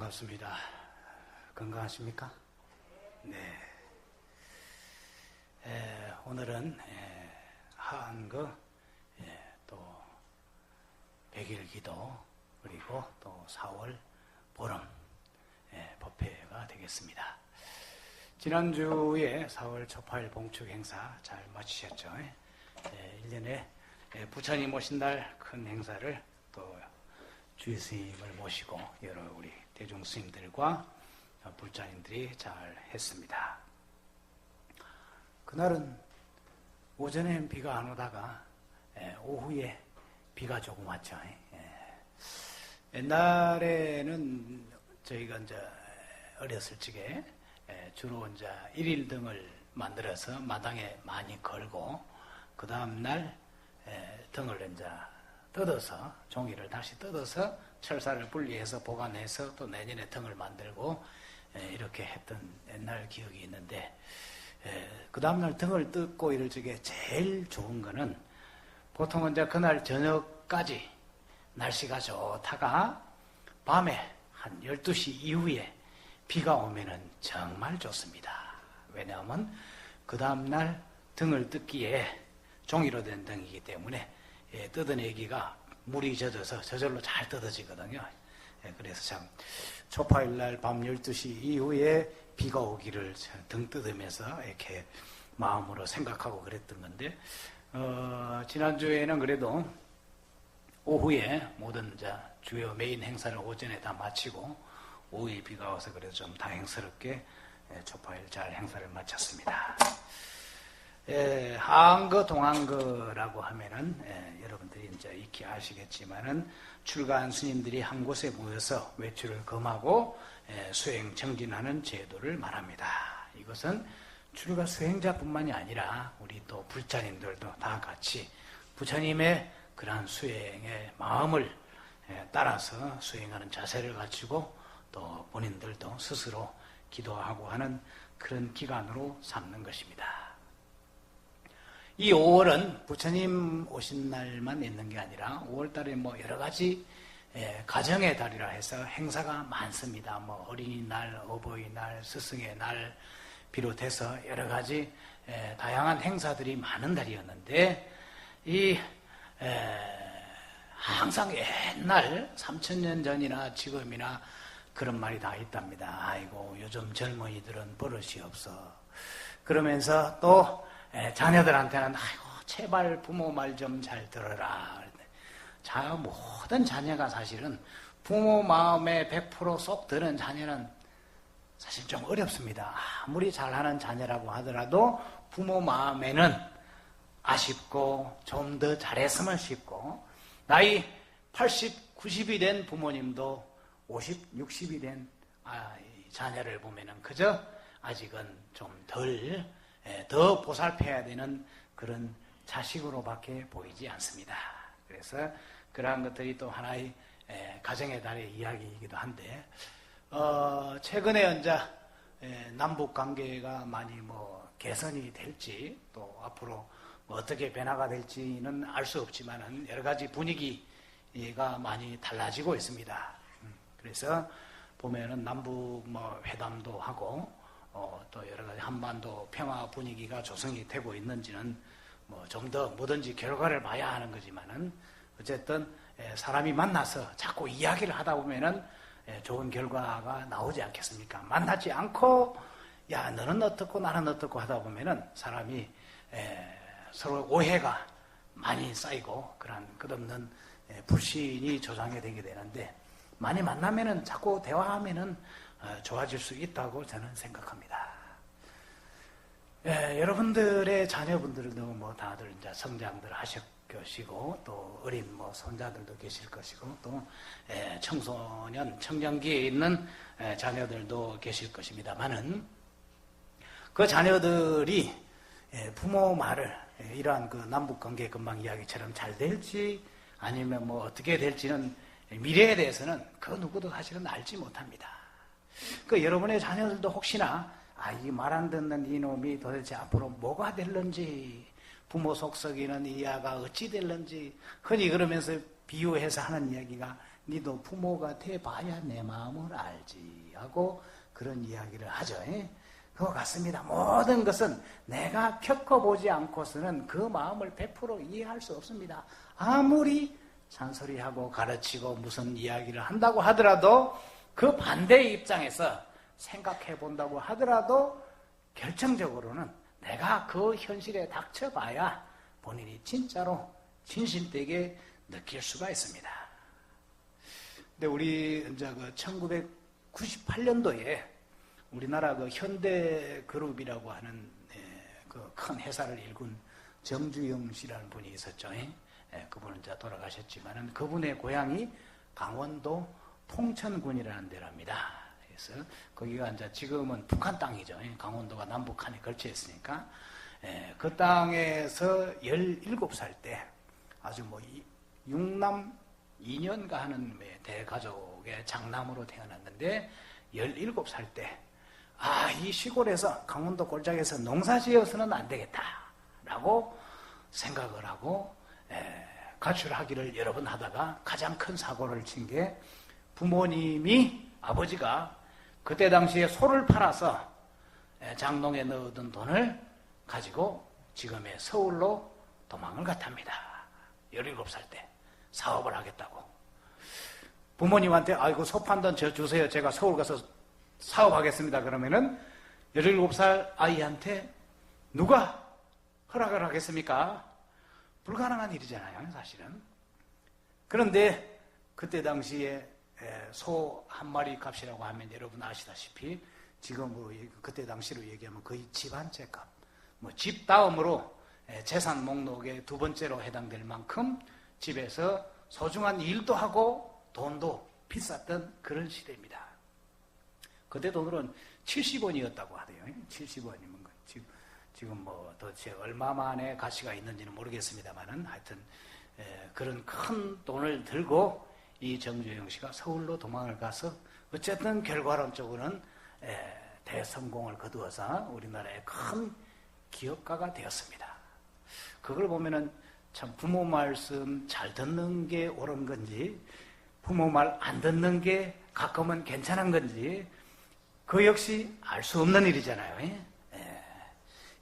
반갑습니다. 건강하십니까? 네. 오늘은 한거 또 100일 기도 그리고 또 4월 보름 법회가 되겠습니다. 지난주에 4월 초파일 봉축 행사 잘 마치셨죠? 1년에 부처님 오신 날 큰 행사를 또 주의 스님을 모시고 여러 우리 대중 스님들과 불자님들이 잘 했습니다. 그날은 오전엔 비가 안 오다가 오후에 비가 조금 왔죠. 옛날에는 저희가 이제 어렸을 적에 주로 이제 일일등을 만들어서 마당에 많이 걸고 그 다음날 등을 이제 뜯어서 종이를 다시 뜯어서 철사를 분리해서 보관해서 또 내년에 등을 만들고 이렇게 했던 옛날 기억이 있는데 그 다음날 등을 뜯고 이럴 적에 제일 좋은 거는 보통은 이제 그날 저녁까지 날씨가 좋다가 밤에 한 12시 이후에 비가 오면은 정말 좋습니다. 왜냐하면 그 다음날 등을 뜯기에 종이로 된 등이기 때문에 뜯어내기가 물이 젖어서 저절로 잘 뜯어지거든요. 그래서 참 초파일날 밤 12시 이후에 비가 오기를 등 뜯으면서 이렇게 마음으로 생각하고 그랬던 건데 지난주에는 그래도 오후에 모든 이제 주요 메인 행사를 오전에 다 마치고 오후에 비가 와서 그래도 좀 다행스럽게 초파일 잘 행사를 마쳤습니다. 하안거 동안거라고 하면은 여러분들이 이제 익히 아시겠지만은 출가한 스님들이 한 곳에 모여서 외출을 금하고 수행 정진하는 제도를 말합니다. 이것은 출가 수행자뿐만이 아니라 우리 또 불자님들도 다 같이 부처님의 그러한 수행의 마음을 따라서 수행하는 자세를 갖추고 또 본인들도 스스로 기도하고 하는 그런 기간으로 삼는 것입니다. 이 5월은 부처님 오신 날만 있는 게 아니라 5월달에 뭐 여러 가지 가정의 달이라 해서 행사가 많습니다. 뭐 어린이날, 어버이날, 스승의 날 비롯해서 여러 가지 다양한 행사들이 많은 달이었는데 항상 옛날 3000년 전이나 지금이나 그런 말이 다 있답니다. 아이고 요즘 젊은이들은 버릇이 없어. 그러면서 또 자녀들한테는 아이고 제발 부모 말 좀 잘 들어라. 모든 자녀가 사실은 부모 마음에 100% 쏙 드는 자녀는 사실 좀 어렵습니다. 아무리 잘하는 자녀라고 하더라도 부모 마음에는 아쉽고 좀 더 잘했으면 싶고 나이 80, 90이 된 부모님도 50, 60이 된 자녀를 보면은 그저 아직은 좀 더 보살펴야 되는 그런 자식으로밖에 보이지 않습니다. 그래서 그러한 것들이 또 하나의 가정의 달의 이야기이기도 한데 최근에 이제 남북 관계가 많이 뭐 개선이 될지 또 앞으로 뭐 어떻게 변화가 될지는 알 수 없지만은 여러 가지 분위기가 많이 달라지고 있습니다. 그래서 보면은 남북 뭐 회담도 하고 또 여러 가지 한반도 평화 분위기가 조성이 되고 있는지는 뭐 좀 더 뭐든지 결과를 봐야 하는 거지만은 어쨌든 사람이 만나서 자꾸 이야기를 하다 보면은 좋은 결과가 나오지 않겠습니까? 만나지 않고 야 너는 어떻고 나는 어떻고 하다 보면은 사람이 서로 오해가 많이 쌓이고 그런 끝없는 불신이 조장이 되게 되는데 많이 만나면은 자꾸 대화하면은 좋아질 수 있다고 저는 생각합니다. 여러분들의 자녀분들도 뭐 다들 이제 성장들 하실 것이고 또 어린 뭐 손자들도 계실 것이고 또 청소년 청년기에 있는 자녀들도 계실 것입니다만은 그 자녀들이 부모 말을 이러한 그 남북관계 금방 이야기처럼 잘 될지 아니면 뭐 어떻게 될지는 미래에 대해서는 그 누구도 사실은 알지 못합니다. 그 여러분의 자녀들도 혹시나 이 말 안 듣는 이놈이 도대체 앞으로 뭐가 될런지 부모 속썩이는 이 아가 어찌 될런지 흔히 그러면서 비유해서 하는 이야기가 니도 부모가 돼봐야 내 마음을 알지 하고 그런 이야기를 하죠. 그거 같습니다. 모든 것은 내가 겪어보지 않고서는 그 마음을 100% 이해할 수 없습니다. 아무리 잔소리하고 가르치고 무슨 이야기를 한다고 하더라도 그 반대의 입장에서 생각해 본다고 하더라도 결정적으로는 내가 그 현실에 닥쳐봐야 본인이 진짜로 진실되게 느낄 수가 있습니다. 근데 우리 이제 그 1998년도에 우리나라 그 현대그룹이라고 하는 그 큰 회사를 일군 정주영 씨라는 분이 있었죠. 그분은 이제 돌아가셨지만은 그분의 고향이 강원도 통천군이라는 데랍니다. 그래서 거기가 이제 지금은 북한 땅이죠. 강원도가 남북한에 걸쳐 있으니까 그 땅에서 17살 때 아주 뭐 6남 2년가 하는 대가족의 장남으로 태어났는데 17살 때 이 시골에서 강원도 골짜기에서 농사 지어서는 안 되겠다라고 생각을 하고 가출하기를 여러 번 하다가 가장 큰 사고를 친 게 부모님이 아버지가 그때 당시에 소를 팔아서 장롱에 넣어둔 돈을 가지고 지금의 서울로 도망을 갔답니다. 17살 때 사업을 하겠다고. 부모님한테 아이고 소 판 돈 저 주세요. 제가 서울 가서 사업하겠습니다. 그러면은 17살 아이한테 누가 허락을 하겠습니까? 불가능한 일이잖아요, 사실은. 그런데 그때 당시에 소 한 마리 값이라고 하면 여러분 아시다시피 지금으로 그때 당시로 얘기하면 거의 집 한 채 값. 뭐 집 다음으로 재산 목록에 두 번째로 해당될 만큼 집에서 소중한 일도 하고 돈도 비쌌던 그런 시대입니다. 그때 돈으로는 70원이었다고 하대요. 70원이면 지금 뭐 도대체 얼마만의 가치가 있는지는 모르겠습니다만은 하여튼 그런 큰 돈을 들고 이 정주영 씨가 서울로 도망을 가서 어쨌든 결과론적으로는 대성공을 거두어서 우리나라의 큰 기업가가 되었습니다. 그걸 보면은 참 부모 말씀 잘 듣는 게 옳은 건지 부모 말 안 듣는 게 가끔은 괜찮은 건지 그 역시 알 수 없는 일이잖아요.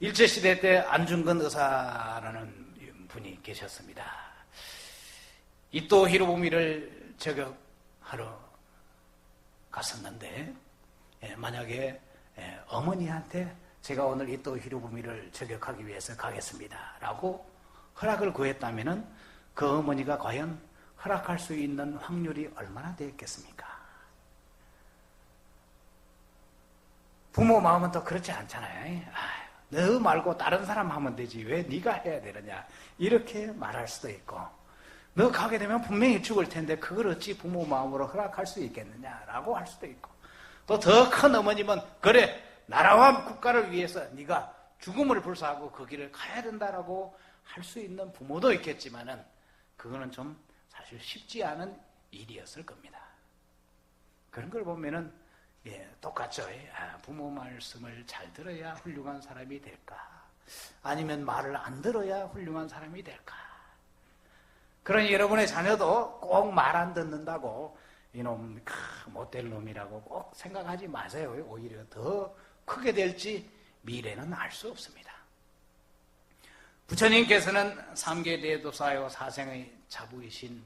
일제시대 때 안중근 의사라는 분이 계셨습니다. 이토 히로부미를 저격하러 갔었는데 만약에 어머니한테 제가 오늘 이토 히로부미를 저격하기 위해서 가겠습니다 라고 허락을 구했다면 그 어머니가 과연 허락할 수 있는 확률이 얼마나 되었겠습니까? 부모 마음은 또 그렇지 않잖아요. 너 말고 다른 사람 하면 되지 왜 네가 해야 되느냐 이렇게 말할 수도 있고 너 가게 되면 분명히 죽을 텐데 그걸 어찌 부모 마음으로 허락할 수 있겠느냐라고 할 수도 있고 또 더 큰 어머님은 그래 나라와 국가를 위해서 네가 죽음을 불사하고 그 길을 가야 된다라고 할 수 있는 부모도 있겠지만은 그거는 좀 사실 쉽지 않은 일이었을 겁니다. 그런 걸 보면은 똑같죠. 부모 말씀을 잘 들어야 훌륭한 사람이 될까? 아니면 말을 안 들어야 훌륭한 사람이 될까? 그러니 여러분의 자녀도 꼭 말 안 듣는다고 이놈 못될 놈이라고 꼭 생각하지 마세요. 오히려 더 크게 될지 미래는 알 수 없습니다. 부처님께서는 3계 대도사요 사생의 자부이신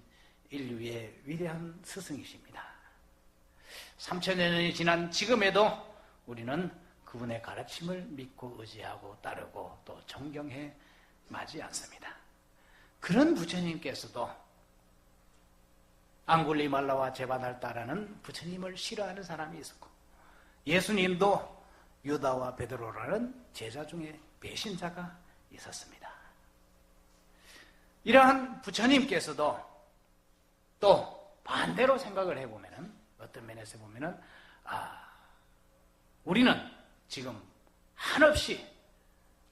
인류의 위대한 스승이십니다. 3000여 년이 지난 지금에도 우리는 그분의 가르침을 믿고 의지하고 따르고 또 존경해 마지 않습니다. 그런 부처님께서도 앙굴리말라와 제바달다라는 부처님을 싫어하는 사람이 있었고 예수님도 유다와 베드로라는 제자 중에 배신자가 있었습니다. 이러한 부처님께서도 또 반대로 생각을 해보면은 어떤 면에서 보면은 우리는 지금 한없이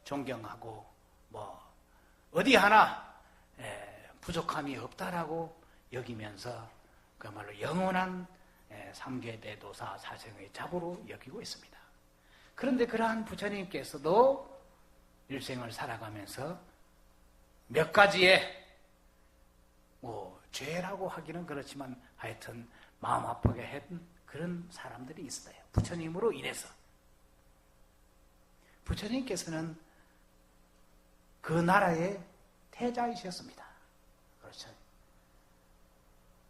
존경하고 뭐 어디 하나 부족함이 없다라고 여기면서 그야말로 영원한 3계 대도사 사생의 자부로 여기고 있습니다. 그런데 그러한 부처님께서도 일생을 살아가면서 몇 가지의 죄라고 하기는 그렇지만 하여튼 마음 아프게 했던 그런 사람들이 있어요. 부처님으로 인해서. 부처님께서는 그 나라의 태자이셨습니다. 그렇죠.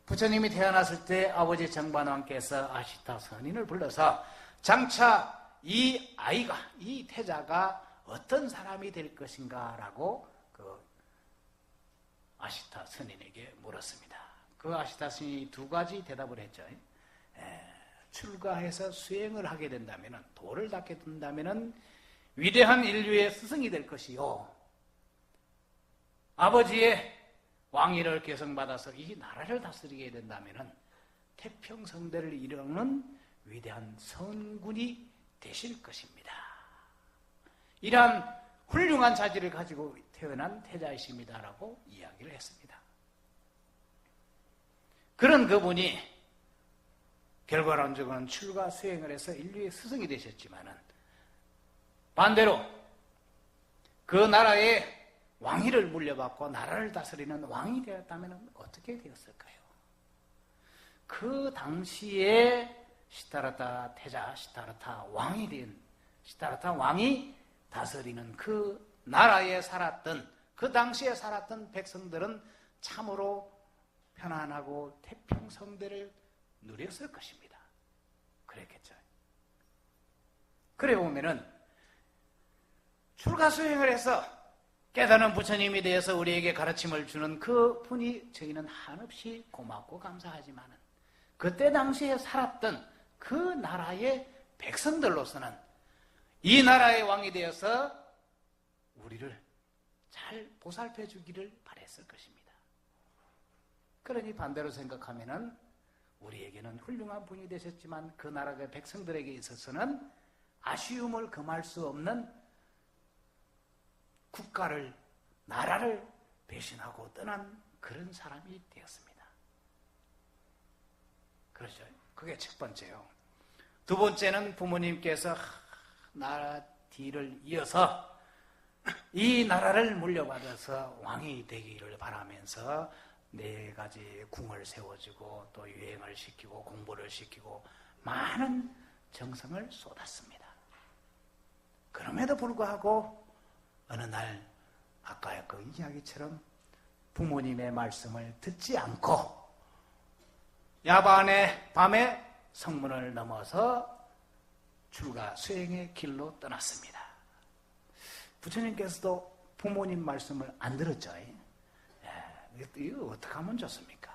부처님이 태어났을 때 아버지 정반왕께서 아시타 선인을 불러서 장차 이 아이가, 이 태자가 어떤 사람이 될 것인가 라고 그 아시타 선인에게 물었습니다. 그 아시타 선인이 두 가지 대답을 했죠. 출가해서 수행을 하게 된다면, 도를 닦게 된다면 위대한 인류의 스승이 될 것이요, 아버지의 왕위를 계승받아서 이 나라를 다스리게 된다면 태평성대를 이루는 위대한 성군이 되실 것입니다. 이러한 훌륭한 자질을 가지고 태어난 태자이십니다라고 이야기를 했습니다. 그런 그분이 결과론적으로는 출가 수행을 해서 인류의 스승이 되셨지만은 반대로 그 나라의 왕위를 물려받고 나라를 다스리는 왕이 되었다면 어떻게 되었을까요? 그 당시에 시타르타 태자, 시타르타 왕이 된, 시타르타 왕이 다스리는 그 나라에 살았던, 그 당시에 살았던 백성들은 참으로 편안하고 태평성대를 누렸을 것입니다. 그랬겠죠. 그래 보면은 출가 수행을 해서 깨달은 부처님에 대해서 우리에게 가르침을 주는 그 분이 저희는 한없이 고맙고 감사하지만은 그때 당시에 살았던 그 나라의 백성들로서는 이 나라의 왕이 되어서 우리를 잘 보살펴 주기를 바랬을 것입니다. 그러니 반대로 생각하면은 우리에게는 훌륭한 분이 되셨지만 그 나라의 백성들에게 있어서는 아쉬움을 금할 수 없는 국가를, 나라를 배신하고 떠난 그런 사람이 되었습니다. 그렇죠. 그게 첫 번째요. 두 번째는 부모님께서 나라 뒤를 이어서 이 나라를 물려받아서 왕이 되기를 바라면서 네 가지 궁을 세워주고 또 유행을 시키고 공부를 시키고 많은 정성을 쏟았습니다. 그럼에도 불구하고 어느 날 아까 그 이야기처럼 부모님의 말씀을 듣지 않고 야반의 밤에 성문을 넘어서 출가 수행의 길로 떠났습니다. 부처님께서도 부모님 말씀을 안 들었죠. 이거 어떻게 하면 좋습니까?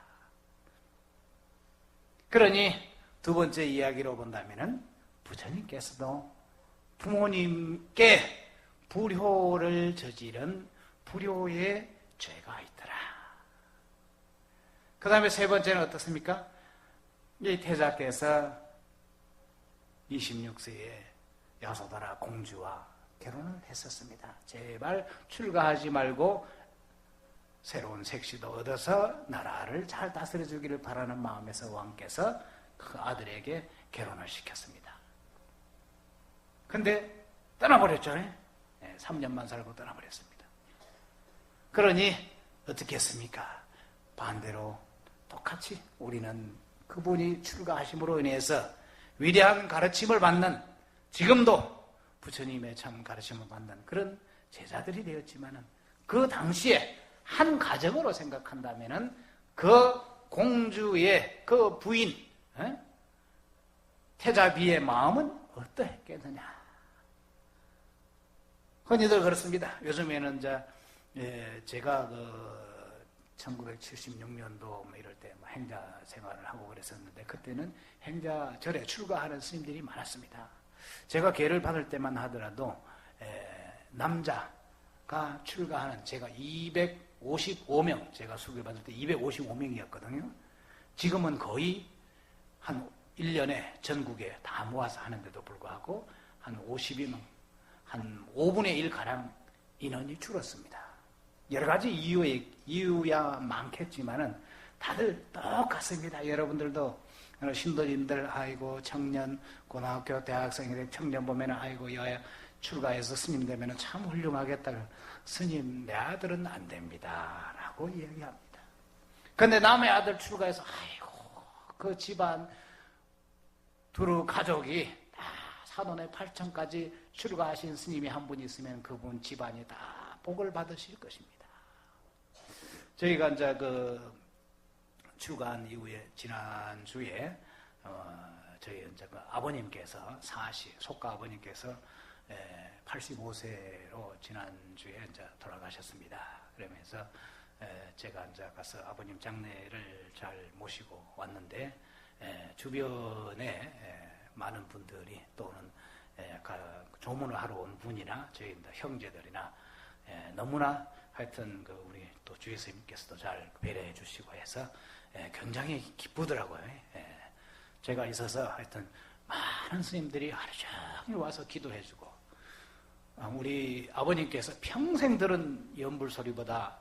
그러니 두 번째 이야기로 본다면 부처님께서도 부모님께 불효를 저지른 불효의 죄가 있더라. 그 다음에 세 번째는 어떻습니까? 이 태자께서 26세에 야소다라 공주와 결혼을 했었습니다. 제발 출가하지 말고 새로운 색시도 얻어서 나라를 잘 다스려 주기를 바라는 마음에서 왕께서 그 아들에게 결혼을 시켰습니다. 근데 떠나버렸죠. 3년만 살고 떠나버렸습니다. 그러니 어떻게 했습니까? 반대로 똑같이 우리는 그분이 출가하심으로 인해서 위대한 가르침을 받는, 지금도 부처님의 참 가르침을 받는 그런 제자들이 되었지만은 그 당시에 한 가정으로 생각한다면은 그 공주의 그 부인 태자비의 마음은 어떠했겠느냐? 흔히들 그렇습니다. 요즘에는 제가 1976년도 뭐 이럴 때 행자 생활을 하고 그랬었는데 그때는 행자절에 출가하는 스님들이 많았습니다. 제가 계를 받을 때만 하더라도 남자가 출가하는 제가 255명, 제가 수교를 받을 때 255명이었거든요. 지금은 거의 한 1년에 전국에 다 모아서 하는데도 불구하고 한 50명, 한 5분의 1가량 인원이 줄었습니다. 여러 가지 이유야 많겠지만은 다들 똑같습니다. 여러분들도 신도님들, 아이고, 청년, 고등학교, 대학생들, 청년 보면은, 아이고, 여야 출가해서 스님 되면은 참 훌륭하겠다. 스님, 내 아들은 안 됩니다. 라고 이야기합니다. 근데 남의 아들 출가해서 아이고 그 집안 두루 가족이 다 산원의 8천까지 출가하신 스님이 한 분 있으면 그분 집안이 다 복을 받으실 것입니다. 저희가 이제 그 출가한 이후에 지난주에 저희 이제 그 아버님께서 속가 아버님께서 85세로 지난주에 이제 돌아가셨습니다. 그러면서 제가 이제 가서 아버님 장례를 잘 모시고 왔는데 주변에 많은 분들이 또는 조문을 하러 온 분이나 저희 형제들이나 너무나 하여튼 그 우리 또 주의 스님께서도 잘 배려해 주시고 해서 굉장히 기쁘더라고요. 제가 있어서 하여튼 많은 스님들이 하루 종일 와서 기도해 주고 우리 아버님께서 평생 들은 연불소리보다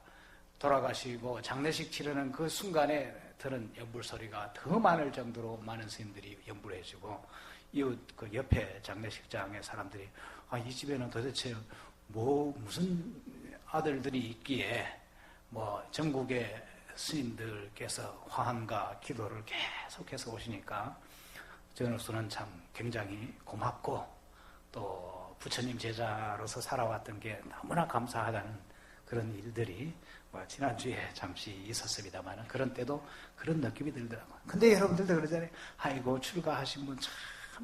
돌아가시고 장례식 치르는 그 순간에 들은 연불소리가 더 많을 정도로 많은 스님들이 연불해 주고 이웃 그 옆에 장례식장에 사람들이 이 집에는 도대체 무슨 아들들이 있기에 전국의 스님들께서 화환과 기도를 계속해서 오시니까 저로서는 참 굉장히 고맙고 또 부처님 제자로서 살아왔던 게 너무나 감사하다는 그런 일들이 지난주에 잠시 있었습니다만 그런 때도 그런 느낌이 들더라고요. 근데 여러분들도 그러잖아요. 아이고 출가하신 분 참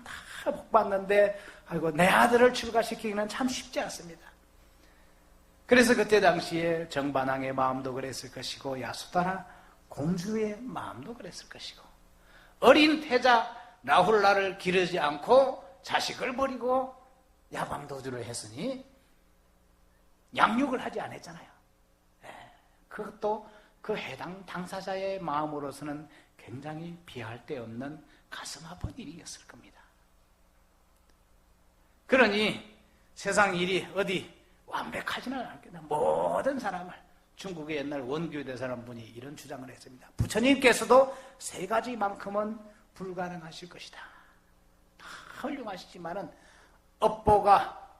다 복받는데 아이고 내 아들을 출가시키기는 참 쉽지 않습니다. 그래서 그때 당시에 정반왕의 마음도 그랬을 것이고 야수다나 공주의 마음도 그랬을 것이고 어린 태자 라훌라를 기르지 않고 자식을 버리고 야광도주를 했으니 양육을 하지 않았잖아요. 그것도 그 해당 당사자의 마음으로서는 굉장히 비할 데 없는 가슴 아픈 일이었을 겁니다. 그러니 세상 일이 어디 완벽하지는 않겠다. 모든 사람을 중국의 옛날 원규 대사라는 분이 이런 주장을 했습니다. 부처님께서도 세 가지만큼은 불가능하실 것이다. 다 훌륭하시지만은 업보가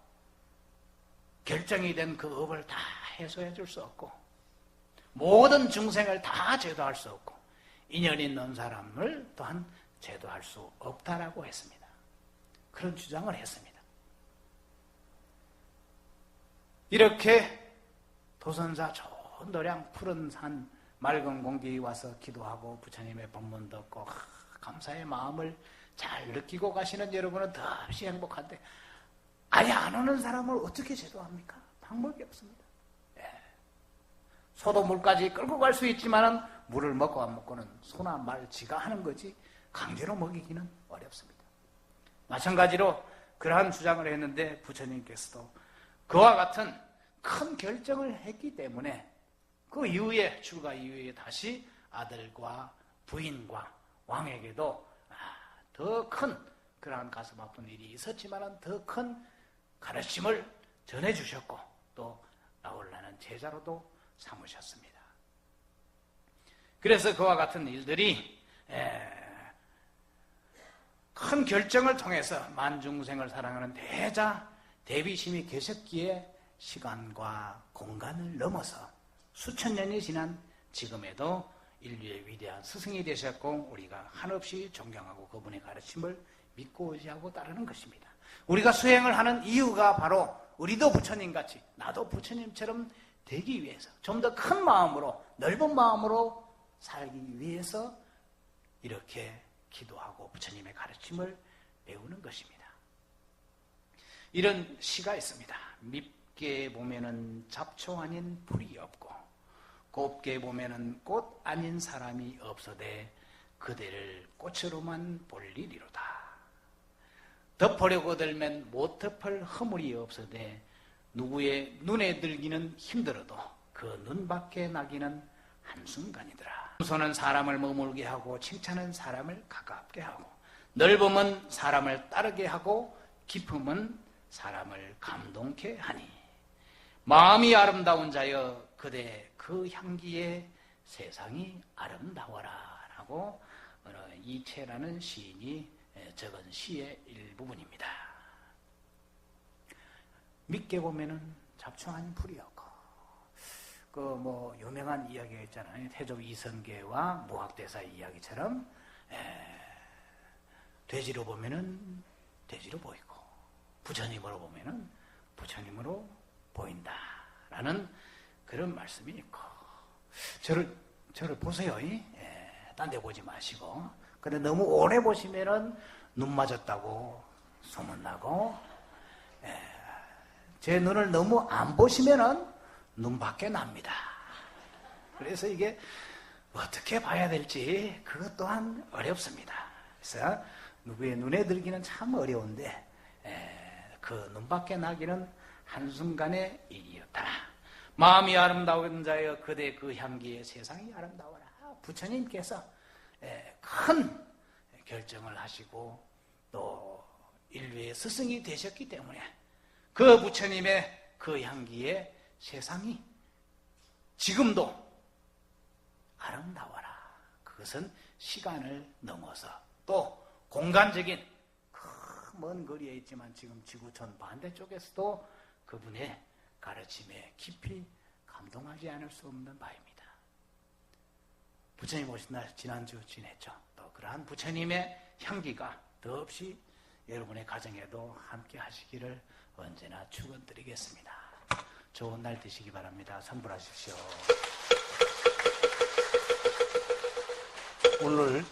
결정이 된 그 업을 다 해소해 줄 수 없고 모든 중생을 다 제도할 수 없고 인연 있는 사람을 또한 제도할 수 없다라고 했습니다. 그런 주장을 했습니다. 이렇게 도선사 좋은 노량 푸른 산 맑은 공기 와서 기도하고 부처님의 법문 듣고 감사의 마음을 잘 느끼고 가시는 여러분은 더없이 행복한데 아예 안 오는 사람을 어떻게 제도합니까? 방법이 없습니다. 소도 물까지 끌고 갈 수 있지만 물을 먹고 안 먹고는 소나 말 지가 하는 거지 강제로 먹이기는 어렵습니다. 마찬가지로 그러한 주장을 했는데 부처님께서도 그와 같은 큰 결정을 했기 때문에 그 이후에 출가 이후에 다시 아들과 부인과 왕에게도 더 큰 그러한 가슴 아픈 일이 있었지만 더 큰 가르침을 전해주셨고 또 나올라는 제자로도 삼으셨습니다. 그래서 그와 같은 일들이 큰 결정을 통해서 만중생을 사랑하는 대자 대비심이 계셨기에 시간과 공간을 넘어서 수천 년이 지난 지금에도 인류의 위대한 스승이 되셨고 우리가 한없이 존경하고 그분의 가르침을 믿고 의지하고 따르는 것입니다. 우리가 수행을 하는 이유가 바로 우리도 부처님같이 나도 부처님처럼 되기 위해서 좀 더 큰 마음으로 넓은 마음으로 살기 위해서 이렇게 기도하고 부처님의 가르침을 배우는 것입니다. 이런 시가 있습니다. 밉게 보면은 잡초 아닌 풀이 없고 곱게 보면은 꽃 아닌 사람이 없어되 그대를 꽃으로만 볼 일이로다. 덮으려고 들면 못 덮을 허물이 없어되 누구의 눈에 들기는 힘들어도 그 눈 밖에 나기는 한순간이더라. 손은 사람을 머물게 하고 칭찬은 사람을 가깝게 하고 넓음은 사람을 따르게 하고 깊음은 사람을 감동케 하니 마음이 아름다운 자여 그대 그 향기에 세상이 아름다워라 라고 이채라는 시인이 적은 시의 일부분입니다. 밉게 보면은 잡초 아닌 풀이 없고 뭐 유명한 이야기가 있잖아요. 태조 이성계와 무학대사의 이야기처럼 돼지로 보면은 돼지로 보이고 부처님으로 보면은 부처님으로 보인다라는 그런 말씀이 있고 저를 보세요. 딴 데 보지 마시고. 근데 너무 오래 보시면은 눈 맞았다고 소문나고, 제 눈을 너무 안 보시면은 눈 밖에 납니다. 그래서 이게 어떻게 봐야 될지 그것 또한 어렵습니다. 그래서 누구의 눈에 들기는 참 어려운데 그 눈 밖에 나기는 한순간의 일이었다. 마음이 아름다운 자여 그대 그 향기에 세상이 아름다워라. 부처님께서 큰 결정을 하시고 또 인류의 스승이 되셨기 때문에 그 부처님의 그 향기에 세상이 지금도 아름다워라. 그것은 시간을 넘어서 또 공간적인 먼 거리에 있지만 지금 지구촌 반대쪽에서도 그분의 가르침에 깊이 감동하지 않을 수 없는 바입니다. 부처님 오신 날 지난주 지냈죠. 또 그러한 부처님의 향기가 더없이 여러분의 가정에도 함께 하시기를 언제나 축원드리겠습니다. 좋은 날 되시기 바랍니다. 선불하십시오. 오늘